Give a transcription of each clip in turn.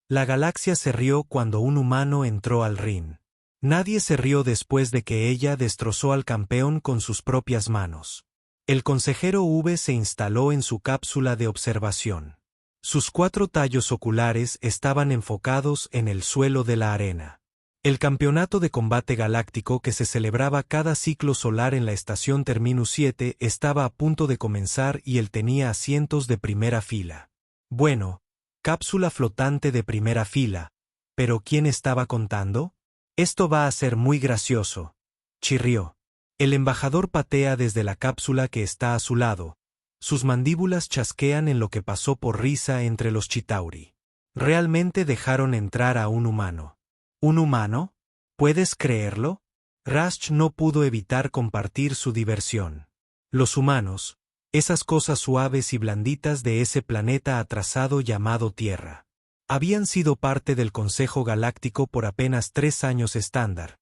La galaxia se rió cuando un humano entró al ring. Nadie se rió después de que ella destrozó al campeón con sus propias manos. El consejero V se instaló en su cápsula de observación. Sus 4 tallos oculares estaban enfocados en el suelo de la arena. El campeonato de combate galáctico que se celebraba cada ciclo solar en la estación Terminus 7 estaba a punto de comenzar y él tenía asientos de primera fila. Bueno, cápsula flotante de primera fila, ¿pero quién estaba contando? Esto va a ser muy gracioso, chirrió. El embajador patea desde la cápsula que está a su lado. Sus mandíbulas chasquean en lo que pasó por risa entre los Chitauri. Realmente dejaron entrar a un humano. ¿Un humano? ¿Puedes creerlo? Rash no pudo evitar compartir su diversión. Los humanos, esas cosas suaves y blanditas de ese planeta atrasado llamado Tierra. Habían sido parte del Consejo Galáctico por apenas 3 años estándar,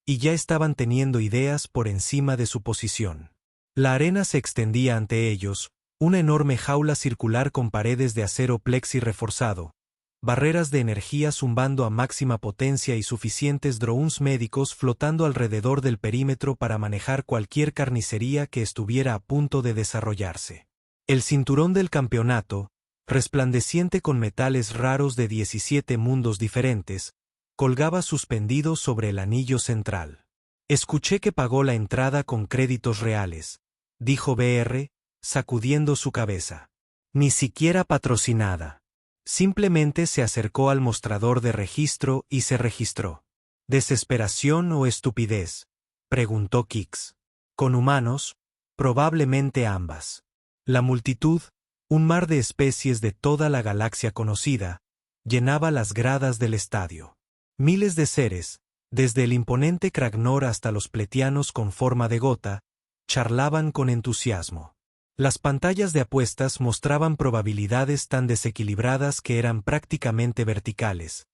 y ya estaban teniendo ideas por encima de su posición. La arena se extendía ante ellos, una enorme jaula circular con paredes de acero plexi reforzado, barreras de energía zumbando a máxima potencia y suficientes drones médicos flotando alrededor del perímetro para manejar cualquier carnicería que estuviera a punto de desarrollarse. El cinturón del campeonato, resplandeciente con metales raros de 17 mundos diferentes, colgaba suspendido sobre el anillo central. Escuché que pagó la entrada con créditos reales, dijo BR, sacudiendo su cabeza. Ni siquiera patrocinada. Simplemente se acercó al mostrador de registro y se registró. ¿Desesperación o estupidez?, preguntó Kix. Con humanos, probablemente ambas. La multitud, un mar de especies de toda la galaxia conocida, llenaba las gradas del estadio. Miles de seres, desde el imponente Kragnor hasta los pletianos con forma de gota, charlaban con entusiasmo. Las pantallas de apuestas mostraban probabilidades tan desequilibradas que eran prácticamente verticales.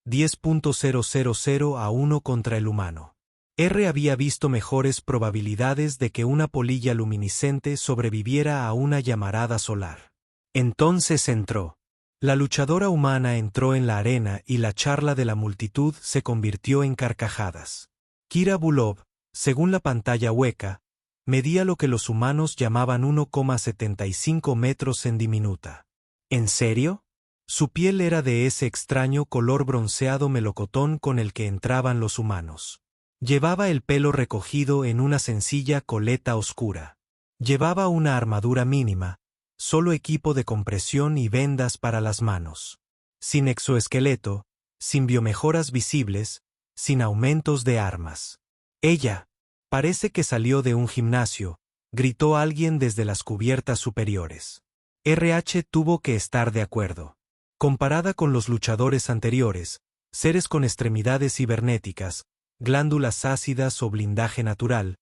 10.000 a 1 contra el humano. R había visto mejores probabilidades de que una polilla luminiscente sobreviviera a una llamarada solar. Entonces entró. La luchadora humana entró en la arena y la charla de la multitud se convirtió en carcajadas. Kira Bulov, según la pantalla hueca, medía lo que los humanos llamaban 1,75 metros en diminuta. ¿En serio? Su piel era de ese extraño color bronceado melocotón con el que entraban los humanos. Llevaba el pelo recogido en una sencilla coleta oscura. Llevaba una armadura mínima, solo equipo de compresión y vendas para las manos. Sin exoesqueleto, sin biomejoras visibles, sin aumentos de armas. Ella, parece que salió de un gimnasio, gritó alguien desde las cubiertas superiores. RH tuvo que estar de acuerdo. Comparada con los luchadores anteriores, seres con extremidades cibernéticas, glándulas ácidas o blindaje natural,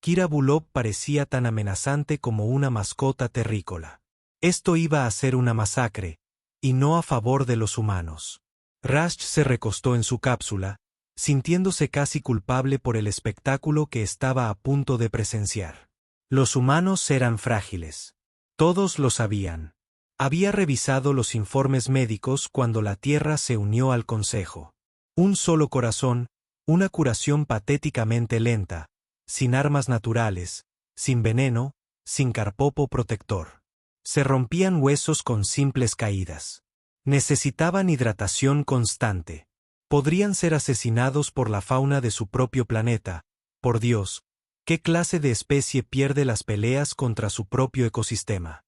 Kira Bulov parecía tan amenazante como una mascota terrícola. Esto iba a ser una masacre, y no a favor de los humanos. Rash se recostó en su cápsula, sintiéndose casi culpable por el espectáculo que estaba a punto de presenciar. Los humanos eran frágiles. Todos lo sabían. Había revisado los informes médicos cuando la Tierra se unió al Consejo. Un solo corazón, una curación patéticamente lenta, sin armas naturales, sin veneno, sin carpopo protector. Se rompían huesos con simples caídas. Necesitaban hidratación constante. Podrían ser asesinados por la fauna de su propio planeta. Por Dios, ¿qué clase de especie pierde las peleas contra su propio ecosistema?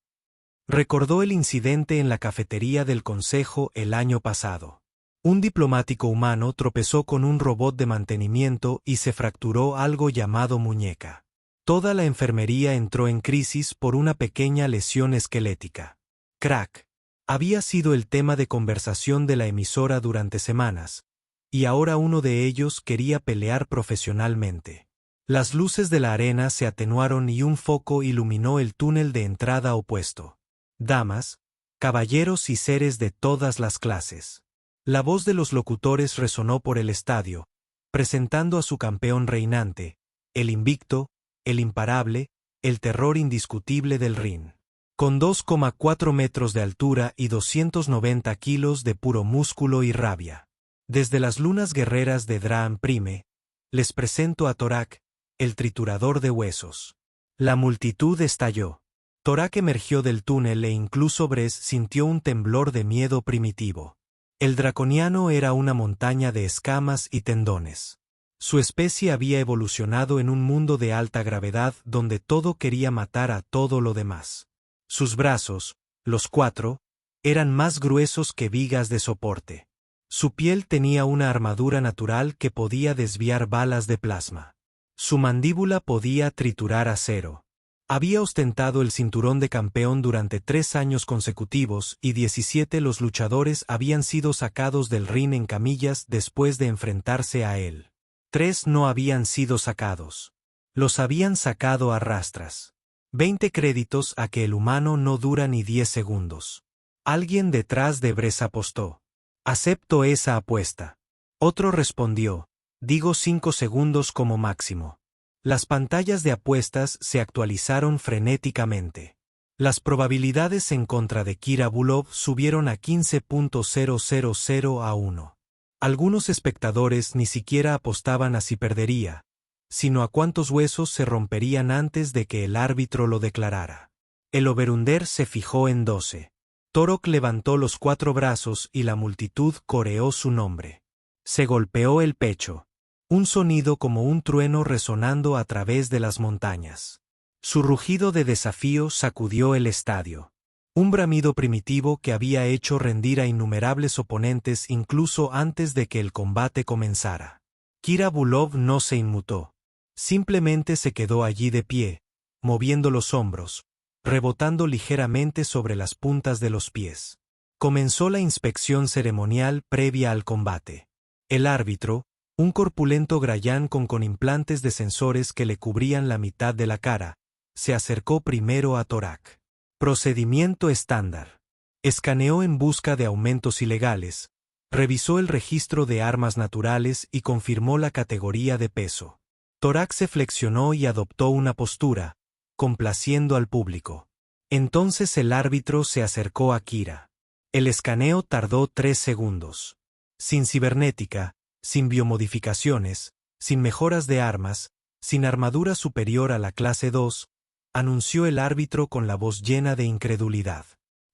Recordó el incidente en la cafetería del Consejo el año pasado. Un diplomático humano tropezó con un robot de mantenimiento y se fracturó algo llamado muñeca. Toda la enfermería entró en crisis por una pequeña lesión esquelética. Crack. Había sido el tema de conversación de la emisora durante semanas, y ahora uno de ellos quería pelear profesionalmente. Las luces de la arena se atenuaron y un foco iluminó el túnel de entrada opuesto. Damas, caballeros y seres de todas las clases. La voz de los locutores resonó por el estadio, presentando a su campeón reinante, el invicto, el imparable, el terror indiscutible del ring. con 2,4 metros de altura y 290 kilos de puro músculo y rabia. Desde las lunas guerreras de Draan Prime, les presento a Torak, el triturador de huesos. La multitud estalló. Torak emergió del túnel e incluso Bress sintió un temblor de miedo primitivo. El draconiano era una montaña de escamas y tendones. Su especie había evolucionado en un mundo de alta gravedad donde todo quería matar a todo lo demás. Sus brazos, los 4, eran más gruesos que vigas de soporte. Su piel tenía una armadura natural que podía desviar balas de plasma. Su mandíbula podía triturar acero. Había ostentado el cinturón de campeón durante 3 años consecutivos y 17 los luchadores habían sido sacados del ring en camillas después de enfrentarse a él. 3 no habían sido sacados. Los habían sacado a rastras. 20 créditos a que el humano no dura ni 10 segundos. Alguien detrás de Bress apostó. Acepto esa apuesta. Otro respondió, digo 5 segundos como máximo. Las pantallas de apuestas se actualizaron frenéticamente. Las probabilidades en contra de Kira Bulov subieron a 15.000 a 1. Algunos espectadores ni siquiera apostaban a si perdería, sino a cuántos huesos se romperían antes de que el árbitro lo declarara. El overunder se fijó en 12. Torok levantó los 4 brazos y la multitud coreó su nombre. Se golpeó el pecho. Un sonido como un trueno resonando a través de las montañas. Su rugido de desafío sacudió el estadio. Un bramido primitivo que había hecho rendir a innumerables oponentes incluso antes de que el combate comenzara. Kira Bulov no se inmutó. Simplemente se quedó allí de pie, moviendo los hombros, rebotando ligeramente sobre las puntas de los pies. Comenzó la inspección ceremonial previa al combate. El árbitro, un corpulento grayán con implantes de sensores que le cubrían la mitad de la cara, se acercó primero a Torak. Procedimiento estándar. Escaneó en busca de aumentos ilegales, revisó el registro de armas naturales y confirmó la categoría de peso. Torak se flexionó y adoptó una postura, complaciendo al público. Entonces el árbitro se acercó a Kira. El escaneo tardó 3 segundos. Sin cibernética, sin biomodificaciones, sin mejoras de armas, sin armadura superior a la clase 2, anunció el árbitro con la voz llena de incredulidad.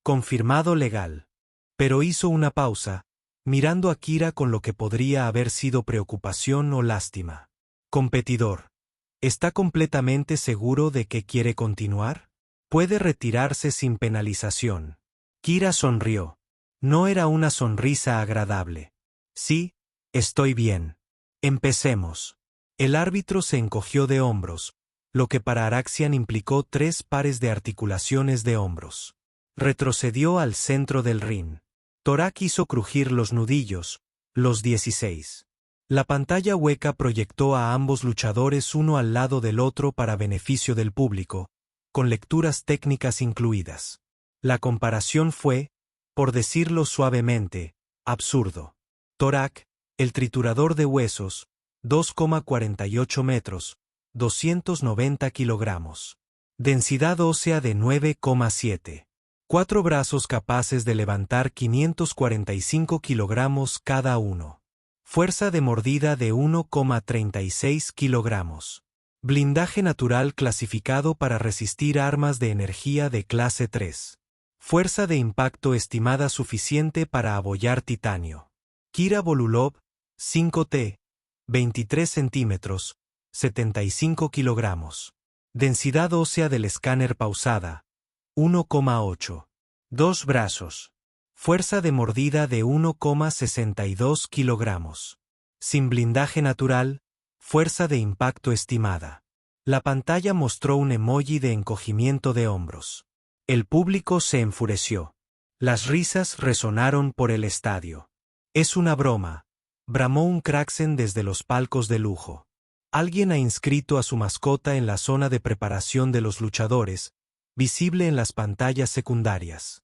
Confirmado legal. Pero hizo una pausa, mirando a Kira con lo que podría haber sido preocupación o lástima. Competidor. ¿Está completamente seguro de que quiere continuar? Puede retirarse sin penalización. Kira sonrió. No era una sonrisa agradable. Sí, estoy bien. Empecemos. El árbitro se encogió de hombros, lo que para Araxian implicó 3 pares de articulaciones de hombros. Retrocedió al centro del ring. Torak hizo crujir los nudillos, los 16. La pantalla hueca proyectó a ambos luchadores uno al lado del otro para beneficio del público, con lecturas técnicas incluidas. La comparación fue, por decirlo suavemente, absurdo. Torak, el triturador de huesos, 2,48 metros, 290 kilogramos. Densidad ósea de 9,7. 4 brazos capaces de levantar 545 kilogramos cada uno. Fuerza de mordida de 1,36 kilogramos. Blindaje natural clasificado para resistir armas de energía de clase 3. Fuerza de impacto estimada suficiente para abollar titanio. Kira Volulov, 5T, 23 centímetros, 75 kilogramos. Densidad ósea del escáner pausada, 1,8. 2 brazos. Fuerza de mordida de 1,62 kilogramos. Sin blindaje natural, fuerza de impacto estimada. La pantalla mostró un emoji de encogimiento de hombros. El público se enfureció. Las risas resonaron por el estadio. Es una broma, bramó un Kraxen desde los palcos de lujo. Alguien ha inscrito a su mascota en la zona de preparación de los luchadores, visible en las pantallas secundarias.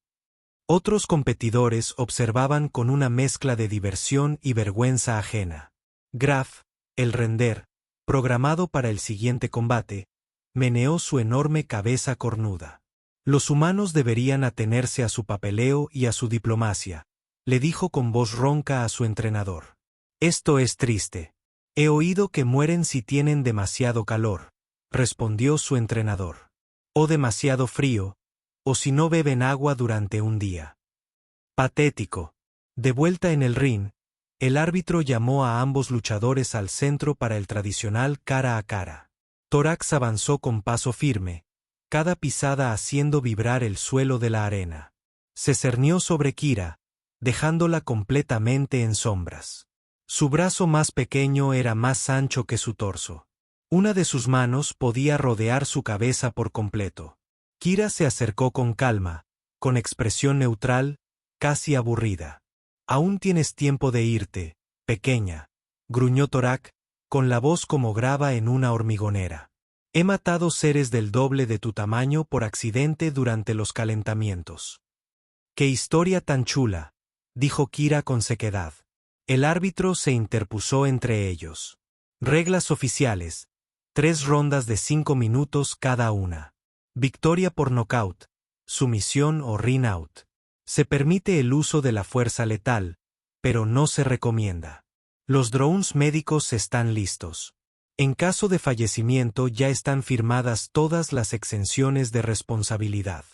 Otros competidores observaban con una mezcla de diversión y vergüenza ajena. Graf, el render, programado para el siguiente combate, meneó su enorme cabeza cornuda. Los humanos deberían atenerse a su papeleo y a su diplomacia, le dijo con voz ronca a su entrenador. Esto es triste. He oído que mueren si tienen demasiado calor, respondió su entrenador. O demasiado frío, o si no beben agua durante un día. Patético. De vuelta en el ring, el árbitro llamó a ambos luchadores al centro para el tradicional cara a cara. Torax avanzó con paso firme, cada pisada haciendo vibrar el suelo de la arena. Se cernió sobre Kira, dejándola completamente en sombras. Su brazo más pequeño era más ancho que su torso. Una de sus manos podía rodear su cabeza por completo. Kira se acercó con calma, con expresión neutral, casi aburrida. «Aún tienes tiempo de irte, pequeña», gruñó Torak, con la voz como grava en una hormigonera. «He matado seres del doble de tu tamaño por accidente durante los calentamientos». «¡Qué historia tan chula!», dijo Kira con sequedad. El árbitro se interpuso entre ellos. Reglas oficiales: 3 rondas de 5 minutos cada una. Victoria por nocaut, sumisión o ring out. Se permite el uso de la fuerza letal, pero no se recomienda. Los drones médicos están listos. En caso de fallecimiento ya están firmadas todas las exenciones de responsabilidad.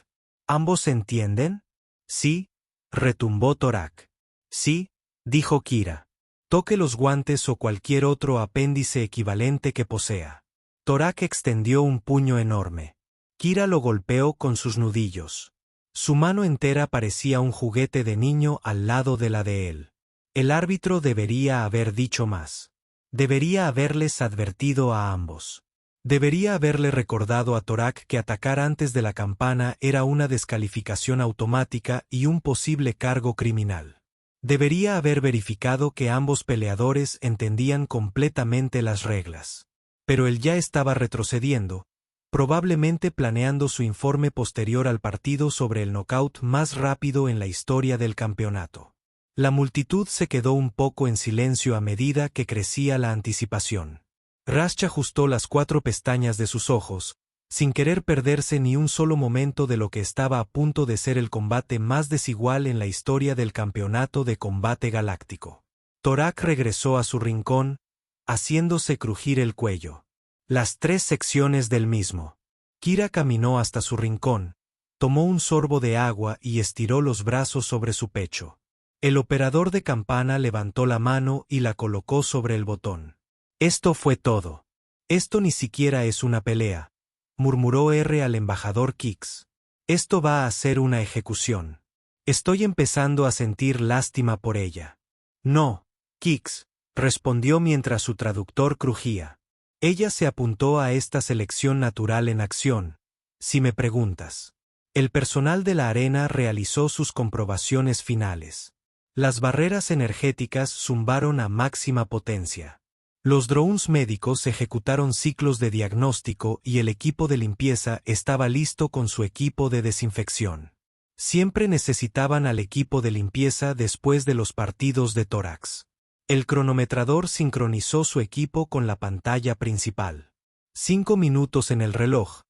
¿Ambos entienden? Sí, retumbó Torak. Sí, dijo Kira. Toque los guantes o cualquier otro apéndice equivalente que posea. Torak extendió un puño enorme. Kira lo golpeó con sus nudillos. Su mano entera parecía un juguete de niño al lado de la de él. El árbitro debería haber dicho más. Debería haberles advertido a ambos. Debería haberle recordado a Torak que atacar antes de la campana era una descalificación automática y un posible cargo criminal. Debería haber verificado que ambos peleadores entendían completamente las reglas. Pero él ya estaba retrocediendo, probablemente planeando su informe posterior al partido sobre el nocaut más rápido en la historia del campeonato. La multitud se quedó un poco en silencio a medida que crecía la anticipación. Rasch ajustó las 4 pestañas de sus ojos, sin querer perderse ni un solo momento de lo que estaba a punto de ser el combate más desigual en la historia del campeonato de combate galáctico. Torak regresó a su rincón, haciéndose crujir el cuello. Las 3 secciones del mismo. Kira caminó hasta su rincón, tomó un sorbo de agua y estiró los brazos sobre su pecho. El operador de campana levantó la mano y la colocó sobre el botón. Esto fue todo. Esto ni siquiera es una pelea, murmuró R al embajador Kix. Esto va a ser una ejecución. Estoy empezando a sentir lástima por ella. No, Kix, respondió mientras su traductor crujía. Ella se apuntó a esta selección natural en acción, si me preguntas. El personal de la arena realizó sus comprobaciones finales. Las barreras energéticas zumbaron a máxima potencia. Los drones médicos ejecutaron ciclos de diagnóstico y el equipo de limpieza estaba listo con su equipo de desinfección. Siempre necesitaban al equipo de limpieza después de los partidos de tórax. El cronometrador sincronizó su equipo con la pantalla principal. 5 minutos en el reloj,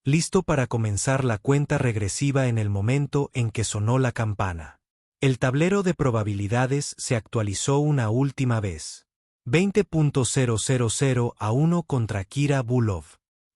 listo para comenzar la cuenta regresiva en el momento en que sonó la campana. El tablero de probabilidades se actualizó una última vez. 20.000 a 1 contra Kira Bulov.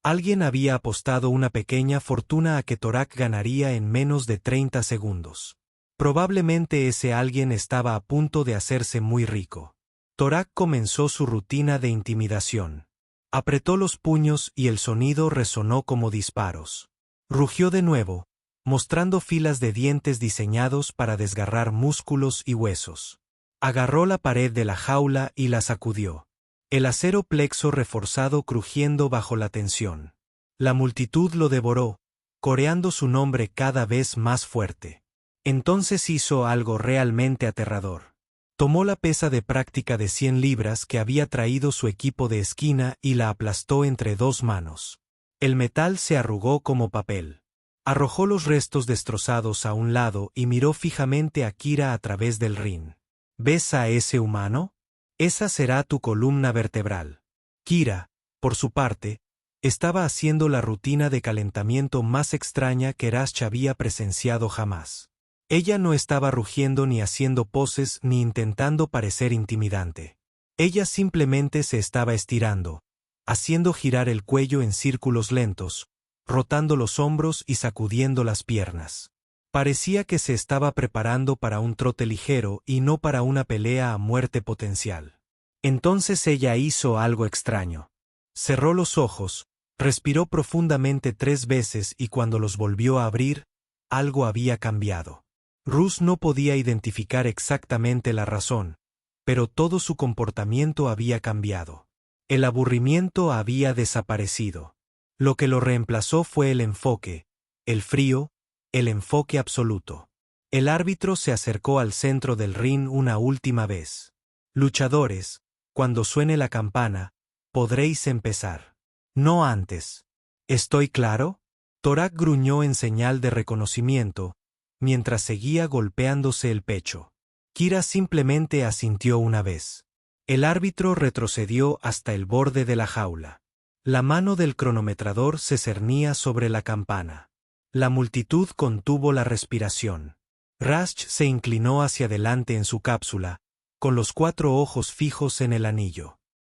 Alguien había apostado una pequeña fortuna a que Torak ganaría en menos de 30 segundos. Probablemente ese alguien estaba a punto de hacerse muy rico. Torak comenzó su rutina de intimidación. Apretó los puños y el sonido resonó como disparos. Rugió de nuevo, mostrando filas de dientes diseñados para desgarrar músculos y huesos. Agarró la pared de la jaula y la sacudió. El acero plexo reforzado crujiendo bajo la tensión. La multitud lo devoró, coreando su nombre cada vez más fuerte. Entonces hizo algo realmente aterrador. Tomó la pesa de práctica de 100 libras que había traído su equipo de esquina y la aplastó entre 2 manos. El metal se arrugó como papel. Arrojó los restos destrozados a un lado y miró fijamente a Kira a través del ring. ¿Ves a ese humano? Esa será tu columna vertebral. Kira, por su parte, Estaba haciendo la rutina de calentamiento más extraña que Rash había presenciado jamás. Ella no estaba rugiendo ni haciendo poses ni intentando parecer intimidante. Ella simplemente se estaba estirando, haciendo girar el cuello en círculos lentos, rotando los hombros y sacudiendo las piernas. Parecía que se estaba preparando para un trote ligero y no para una pelea a muerte potencial. Entonces ella hizo algo extraño. Cerró los ojos, respiró profundamente 3 veces y cuando los volvió a abrir, algo había cambiado. Ruth no podía identificar exactamente la razón, pero todo su comportamiento había cambiado. El aburrimiento había desaparecido. Lo que lo reemplazó fue el enfoque, el frío, el enfoque absoluto. El árbitro se acercó al centro del ring una última vez. Luchadores, cuando suene la campana, podréis empezar. No antes. ¿Estoy claro? Torak gruñó en señal de reconocimiento, mientras seguía golpeándose el pecho. Kira simplemente asintió una vez. El árbitro retrocedió hasta el borde de la jaula. La mano del cronometrador se cernía sobre la campana. La multitud contuvo la respiración. Rash se inclinó hacia adelante en su cápsula, con los 4 ojos fijos en el anillo.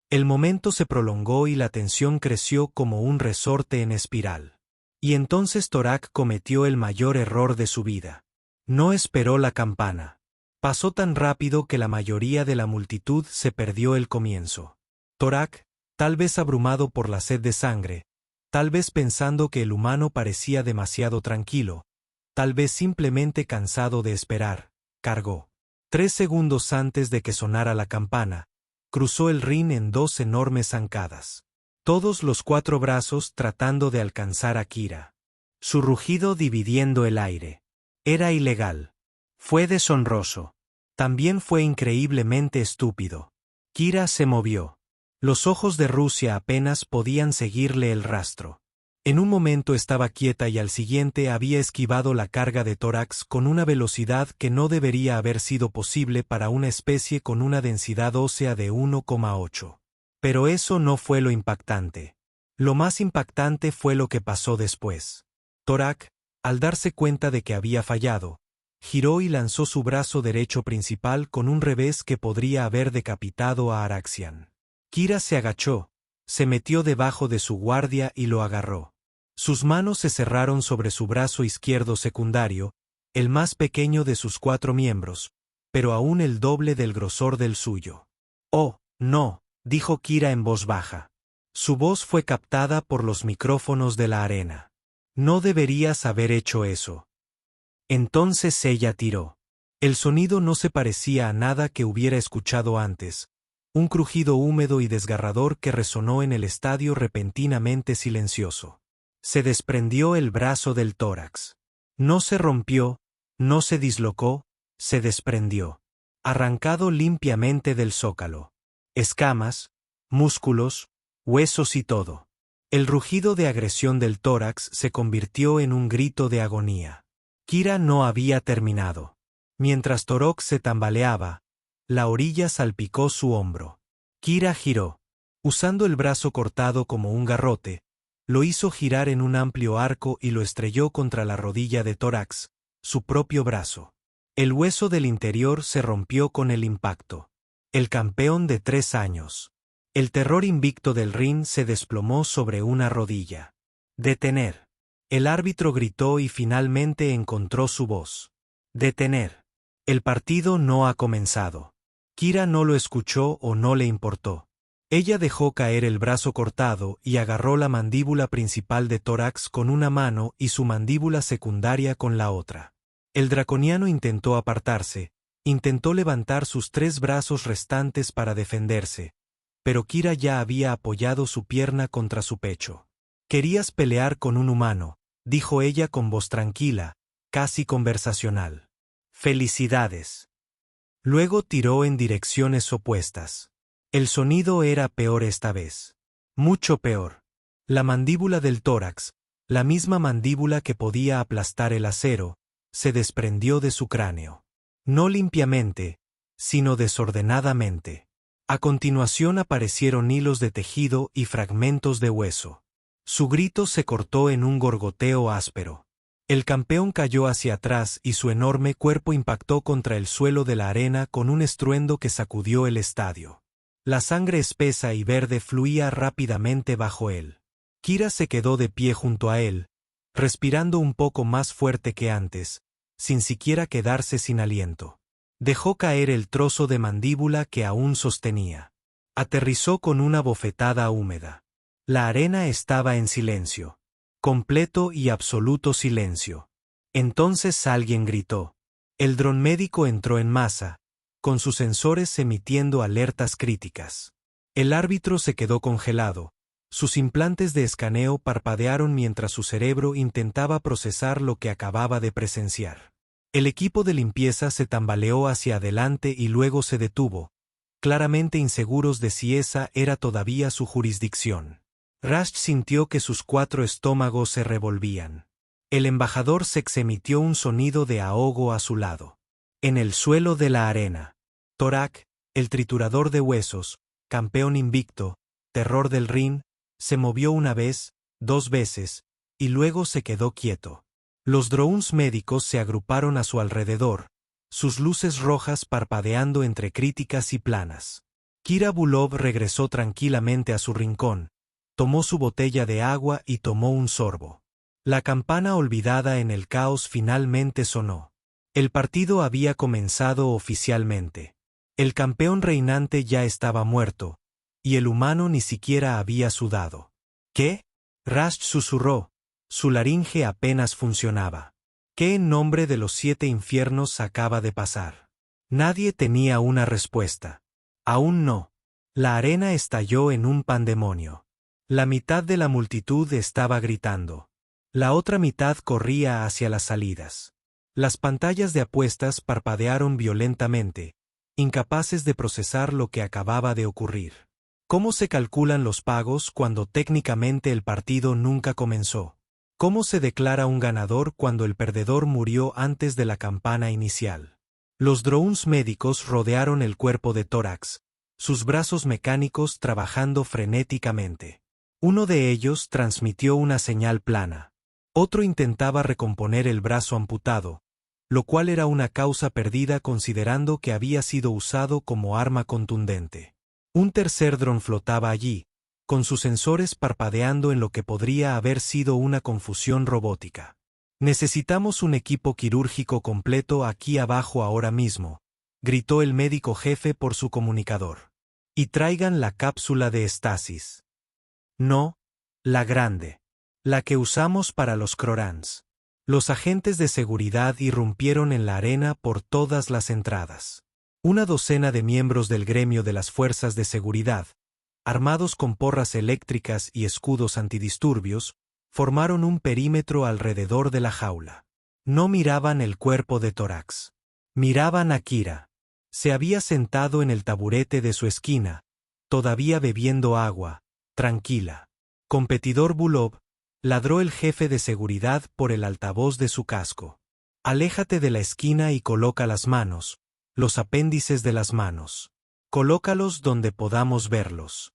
El momento se prolongó y la tensión creció como un resorte en espiral. Y entonces Torak cometió el mayor error de su vida. No esperó la campana. Pasó tan rápido que la mayoría de la multitud se perdió el comienzo. Torak, tal vez abrumado por la sed de sangre, tal vez pensando que el humano parecía demasiado tranquilo, tal vez simplemente cansado de esperar, cargó. 3 segundos antes de que sonara la campana, cruzó el ring en 2 enormes zancadas. Todos los 4 brazos tratando de alcanzar a Kira. Su rugido dividiendo el aire. Era ilegal. Fue deshonroso. También fue increíblemente estúpido. Kira se movió. Los ojos de Rusia apenas podían seguirle el rastro. En un momento estaba quieta y al siguiente había esquivado la carga de tórax con una velocidad que no debería haber sido posible para una especie con una densidad ósea de 1,8. Pero eso no fue lo impactante. Lo más impactante fue lo que pasó después. Torak, al darse cuenta de que había fallado, giró y lanzó su brazo derecho principal con un revés que podría haber decapitado a Araxian. Kira se agachó, se metió debajo de su guardia y lo agarró. Sus manos se cerraron sobre su brazo izquierdo secundario, el más pequeño de sus 4 miembros, pero aún el doble del grosor del suyo. «Oh, no», dijo Kira en voz baja. Su voz fue captada por los micrófonos de la arena. «No deberías haber hecho eso». Entonces ella tiró. El sonido no se parecía a nada que hubiera escuchado antes, un crujido húmedo y desgarrador que resonó en el estadio repentinamente silencioso. Se desprendió el brazo del tórax. No se rompió, no se dislocó, se desprendió. Arrancado limpiamente del zócalo. Escamas, músculos, huesos y todo. El rugido de agresión del tórax se convirtió en un grito de agonía. Kira no había terminado. Mientras Torok se tambaleaba, la orilla salpicó su hombro. Kira giró. Usando el brazo cortado como un garrote, lo hizo girar en un amplio arco y lo estrelló contra la rodilla de tórax, su propio brazo. El hueso del interior se rompió con el impacto. El campeón de 3 años. El terror invicto del ring se desplomó sobre una rodilla. «Detener». El árbitro gritó y finalmente encontró su voz. «Detener. El partido no ha comenzado». Kira no lo escuchó o no le importó. Ella dejó caer el brazo cortado y agarró la mandíbula principal de tórax con una mano y su mandíbula secundaria con la otra. El draconiano intentó apartarse, intentó levantar sus 3 brazos restantes para defenderse, pero Kira ya había apoyado su pierna contra su pecho. «Querías pelear con un humano», dijo ella con voz tranquila, casi conversacional. «Felicidades». Luego tiró en direcciones opuestas. El sonido era peor esta vez. Mucho peor. La mandíbula del tórax, la misma mandíbula que podía aplastar el acero, se desprendió de su cráneo. No limpiamente, sino desordenadamente. A continuación aparecieron hilos de tejido y fragmentos de hueso. Su grito se cortó en un gorgoteo áspero. El campeón cayó hacia atrás y su enorme cuerpo impactó contra el suelo de la arena con un estruendo que sacudió el estadio. La sangre espesa y verde fluía rápidamente bajo él. Kira se quedó de pie junto a él, respirando un poco más fuerte que antes, sin siquiera quedarse sin aliento. Dejó caer el trozo de mandíbula que aún sostenía. Aterrizó con una bofetada húmeda. La arena estaba en silencio. Completo y absoluto silencio. Entonces alguien gritó. El dron médico entró en masa, con sus sensores emitiendo alertas críticas. El árbitro se quedó congelado. Sus implantes de escaneo parpadearon mientras su cerebro intentaba procesar lo que acababa de presenciar. El equipo de limpieza se tambaleó hacia adelante y luego se detuvo, claramente inseguros de si esa era todavía su jurisdicción. Rash sintió que sus 4 estómagos se revolvían. El embajador Sex emitió un sonido de ahogo a su lado. En el suelo de la arena, Torak, el triturador de huesos, campeón invicto, terror del ring, se movió una vez, 2 veces, y luego se quedó quieto. Los drones médicos se agruparon a su alrededor, sus luces rojas parpadeando entre críticas y planas. Kira Bulov regresó tranquilamente a su rincón, tomó su botella de agua y tomó un sorbo. La campana olvidada en el caos finalmente sonó. El partido había comenzado oficialmente. El campeón reinante ya estaba muerto, y el humano ni siquiera había sudado. ¿Qué? Rash susurró. Su laringe apenas funcionaba. ¿Qué en nombre de los 7 infiernos acaba de pasar? Nadie tenía una respuesta. Aún no. La arena estalló en un pandemonio. La mitad de la multitud estaba gritando. La otra mitad corría hacia las salidas. Las pantallas de apuestas parpadearon violentamente, incapaces de procesar lo que acababa de ocurrir. ¿Cómo se calculan los pagos cuando técnicamente el partido nunca comenzó? ¿Cómo se declara un ganador cuando el perdedor murió antes de la campana inicial? Los drones médicos rodearon el cuerpo de Tórax, sus brazos mecánicos trabajando frenéticamente. Uno de ellos transmitió una señal plana. Otro intentaba recomponer el brazo amputado, lo cual era una causa perdida considerando que había sido usado como arma contundente. Un tercer dron flotaba allí, con sus sensores parpadeando en lo que podría haber sido una confusión robótica. Necesitamos un equipo quirúrgico completo aquí abajo ahora mismo, gritó el médico jefe por su comunicador. Y traigan la cápsula de estasis. No, la grande. La que usamos para los Krorans. Los agentes de seguridad irrumpieron en la arena por todas las entradas. Una docena de miembros del gremio de las fuerzas de seguridad, armados con porras eléctricas y escudos antidisturbios, formaron un perímetro alrededor de la jaula. No miraban el cuerpo de Tórax. Miraban a Kira. Se había sentado en el taburete de su esquina, todavía bebiendo agua, tranquila. Competidor Bulov, ladró el jefe de seguridad por el altavoz de su casco. Aléjate de la esquina y coloca las manos, los apéndices de las manos. Colócalos donde podamos verlos.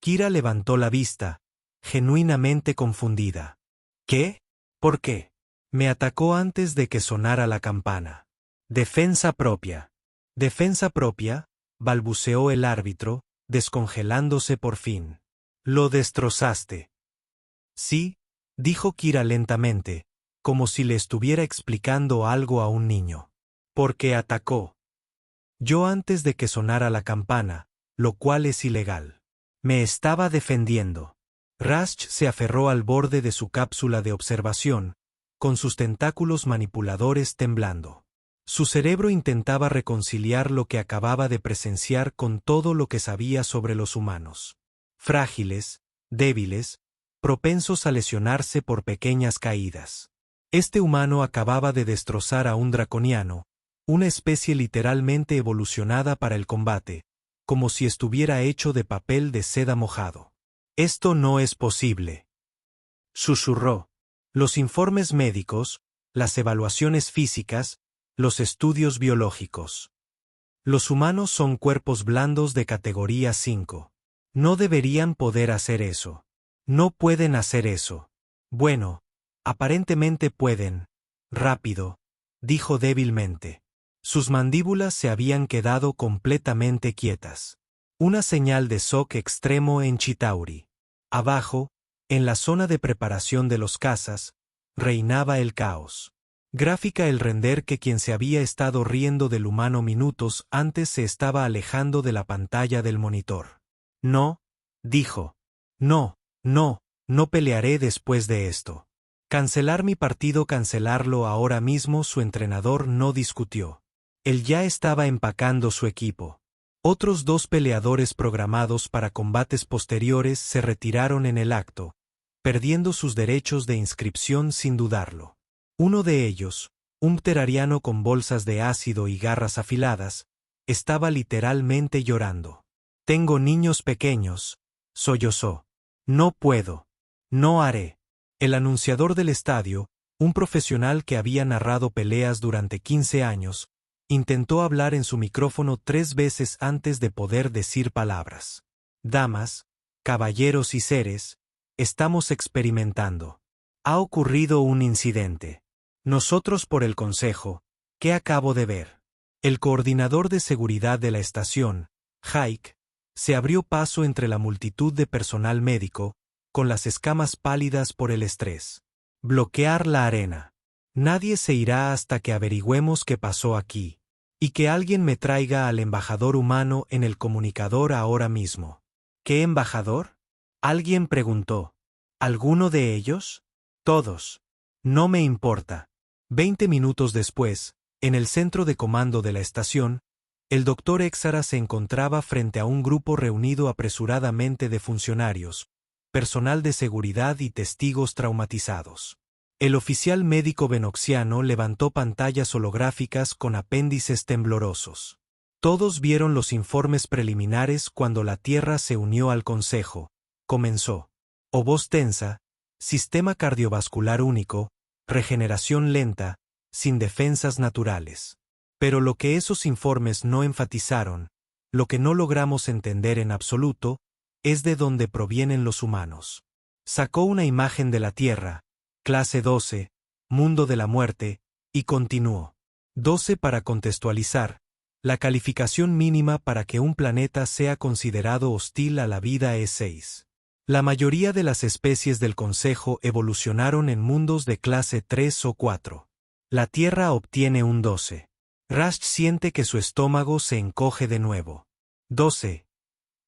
Kira levantó la vista, genuinamente confundida. ¿Qué? ¿Por qué? Me atacó antes de que sonara la campana. Defensa propia. Defensa propia, balbuceó el árbitro, descongelándose por fin. Lo destrozaste. Sí, dijo Kira lentamente, como si le estuviera explicando algo a un niño. Porque atacó. Yo antes de que sonara la campana, lo cual es ilegal. Me estaba defendiendo. Rash se aferró al borde de su cápsula de observación, con sus tentáculos manipuladores temblando. Su cerebro intentaba reconciliar lo que acababa de presenciar con todo lo que sabía sobre los humanos. Frágiles, débiles, propensos a lesionarse por pequeñas caídas. Este humano acababa de destrozar a un draconiano, una especie literalmente evolucionada para el combate, como si estuviera hecho de papel de seda mojado. Esto no es posible. Susurró. Los informes médicos, las evaluaciones físicas, los estudios biológicos. Los humanos son cuerpos blandos de categoría 5. No deberían poder hacer eso. No pueden hacer eso. Bueno, aparentemente pueden. Rápido, dijo débilmente. Sus mandíbulas se habían quedado completamente quietas. Una señal de shock extremo en Chitauri. Abajo, en la zona de preparación de los cazas, reinaba el caos. Gráfica el render que quien se había estado riendo del humano minutos antes se estaba alejando de la pantalla del monitor. No, dijo. No, no pelearé después de esto. Cancelar mi partido, cancelarlo ahora mismo. Su entrenador no discutió. Él ya estaba empacando su equipo. Otros 2 peleadores programados para combates posteriores se retiraron en el acto, perdiendo sus derechos de inscripción sin dudarlo. Uno de ellos, un pterariano con bolsas de ácido y garras afiladas, estaba literalmente llorando. Tengo niños pequeños, sollozó. No puedo. No haré. El anunciador del estadio, un profesional que había narrado peleas durante 15 años, intentó hablar en su micrófono 3 veces antes de poder decir palabras. Damas, caballeros y seres, estamos experimentando. Ha ocurrido un incidente. Nosotros por el consejo, ¿qué acabo de ver? El coordinador de seguridad de la estación, Hike, se abrió paso entre la multitud de personal médico, con las escamas pálidas por el estrés. Bloquear la arena. Nadie se irá hasta que averigüemos qué pasó aquí. Y que alguien me traiga al embajador humano en el comunicador ahora mismo. ¿Qué embajador? Alguien preguntó. ¿Alguno de ellos? Todos. No me importa. 20 minutos después, en el centro de comando de la estación, el doctor Exara se encontraba frente a un grupo reunido apresuradamente de funcionarios, personal de seguridad y testigos traumatizados. El oficial médico venoxiano levantó pantallas holográficas con apéndices temblorosos. Todos vieron los informes preliminares cuando la Tierra se unió al Consejo. Comenzó. O voz tensa, sistema cardiovascular único, regeneración lenta, sin defensas naturales. Pero lo que esos informes no enfatizaron, lo que no logramos entender en absoluto, es de dónde provienen los humanos. Sacó una imagen de la Tierra, clase 12, mundo de la muerte, y continuó. 12 para contextualizar, la calificación mínima para que un planeta sea considerado hostil a la vida es 6. La mayoría de las especies del Consejo evolucionaron en mundos de clase 3 o 4. La Tierra obtiene un 12. Rash siente que su estómago se encoge de nuevo. 12.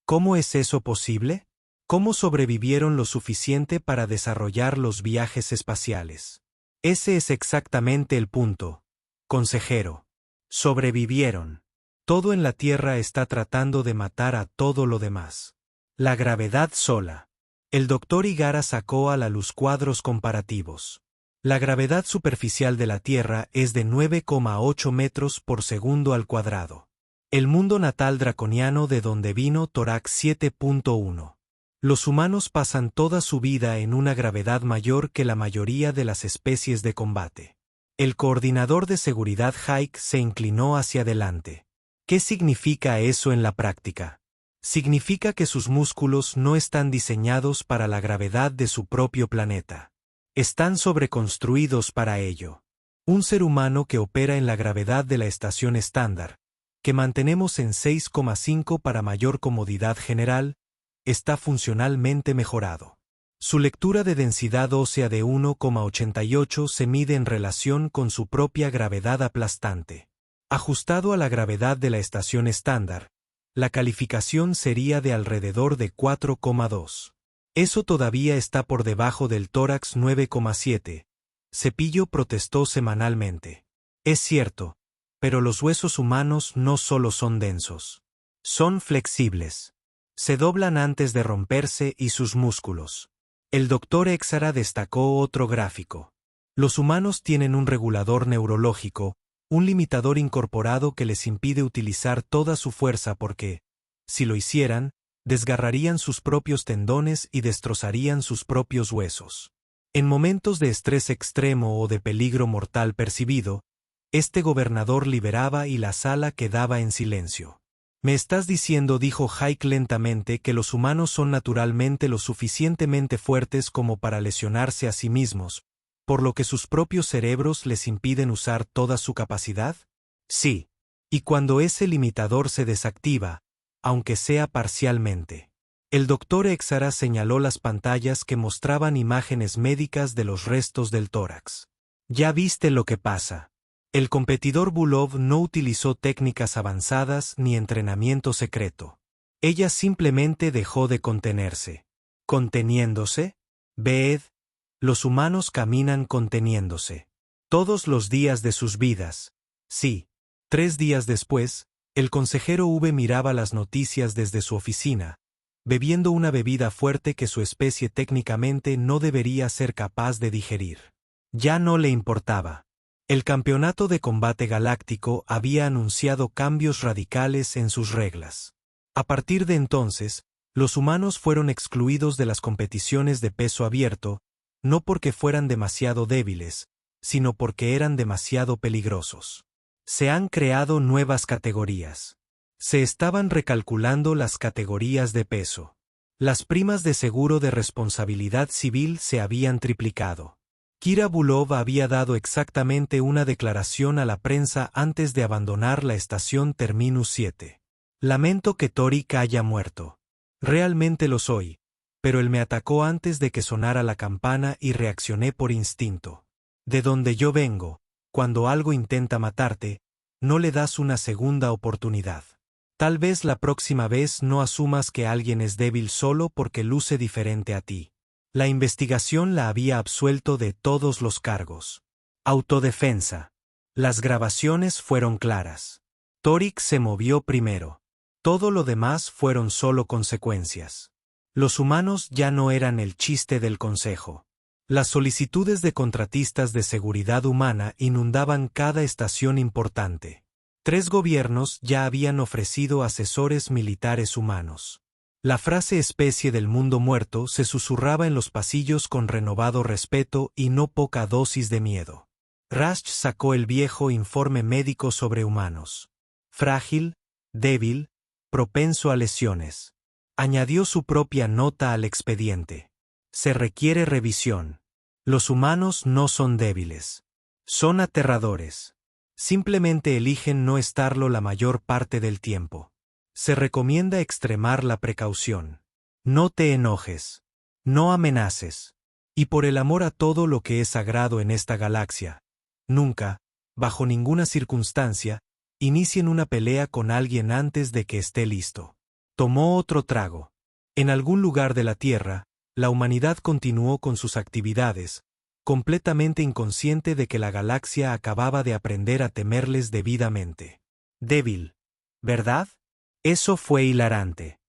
¿Cómo es eso posible? ¿Cómo sobrevivieron lo suficiente para desarrollar los viajes espaciales? Ese es exactamente el punto, consejero. Sobrevivieron. Todo en la Tierra está tratando de matar a todo lo demás. La gravedad sola. El doctor Higara sacó a la luz cuadros comparativos. La gravedad superficial de la Tierra es de 9,8 metros por segundo al cuadrado. El mundo natal draconiano de donde vino Torak 7.1. Los humanos pasan toda su vida en una gravedad mayor que la mayoría de las especies de combate. El coordinador de seguridad Hike se inclinó hacia adelante. ¿Qué significa eso en la práctica? Significa que sus músculos no están diseñados para la gravedad de su propio planeta. Están sobreconstruidos para ello. Un ser humano que opera en la gravedad de la estación estándar, que mantenemos en 6,5 para mayor comodidad general, está funcionalmente mejorado. Su lectura de densidad ósea de 1,88 se mide en relación con su propia gravedad aplastante. Ajustado a la gravedad de la estación estándar, la calificación sería de alrededor de 4,2. Eso todavía está por debajo del tórax 9,7. Cepillo protestó semanalmente. Es cierto, pero los huesos humanos no solo son densos. Son flexibles. Se doblan antes de romperse y sus músculos. El doctor Exara destacó otro gráfico. Los humanos tienen un regulador neurológico, un limitador incorporado que les impide utilizar toda su fuerza porque, si lo hicieran, desgarrarían sus propios tendones y destrozarían sus propios huesos. En momentos de estrés extremo o de peligro mortal percibido, este gobernador liberaba y la sala quedaba en silencio. Me estás diciendo, dijo Hike lentamente, que los humanos son naturalmente lo suficientemente fuertes como para lesionarse a sí mismos, por lo que sus propios cerebros les impiden usar toda su capacidad? Sí. Y cuando ese limitador se desactiva, aunque sea parcialmente. El doctor Exara señaló las pantallas que mostraban imágenes médicas de los restos del tórax. Ya viste lo que pasa. El competidor Bulov no utilizó técnicas avanzadas ni entrenamiento secreto. Ella simplemente dejó de contenerse. ¿Conteniéndose? Ved, los humanos caminan conteniéndose. Todos los días de sus vidas. Sí. 3 días después, el consejero V miraba las noticias desde su oficina, bebiendo una bebida fuerte que su especie técnicamente no debería ser capaz de digerir. Ya no le importaba. El Campeonato de Combate Galáctico había anunciado cambios radicales en sus reglas. A partir de entonces, los humanos fueron excluidos de las competiciones de peso abierto, no porque fueran demasiado débiles, sino porque eran demasiado peligrosos. Se han creado nuevas categorías. Se estaban recalculando las categorías de peso. Las primas de seguro de responsabilidad civil se habían triplicado. Kira Bulov había dado exactamente una declaración a la prensa antes de abandonar la estación Terminus 7. Lamento que Torik haya muerto. Realmente lo soy, pero él me atacó antes de que sonara la campana y reaccioné por instinto. De donde yo vengo, cuando algo intenta matarte, no le das una segunda oportunidad. Tal vez la próxima vez no asumas que alguien es débil solo porque luce diferente a ti. La investigación la había absuelto de todos los cargos. Autodefensa. Las grabaciones fueron claras. Torik se movió primero. Todo lo demás fueron solo consecuencias. Los humanos ya no eran el chiste del consejo. Las solicitudes de contratistas de seguridad humana inundaban cada estación importante. 3 gobiernos ya habían ofrecido asesores militares humanos. La frase especie del mundo muerto se susurraba en los pasillos con renovado respeto y no poca dosis de miedo. Rasch sacó el viejo informe médico sobre humanos. Frágil, débil, propenso a lesiones. Añadió su propia nota al expediente. Se requiere revisión. Los humanos no son débiles. Son aterradores. Simplemente eligen no estarlo la mayor parte del tiempo. Se recomienda extremar la precaución. No te enojes. No amenaces. Y por el amor a todo lo que es sagrado en esta galaxia, nunca, bajo ninguna circunstancia, inicien una pelea con alguien antes de que esté listo. Tomó otro trago. En algún lugar de la Tierra, la humanidad continuó con sus actividades, completamente inconsciente de que la galaxia acababa de aprender a temerles debidamente. Débil, ¿verdad? Eso fue hilarante.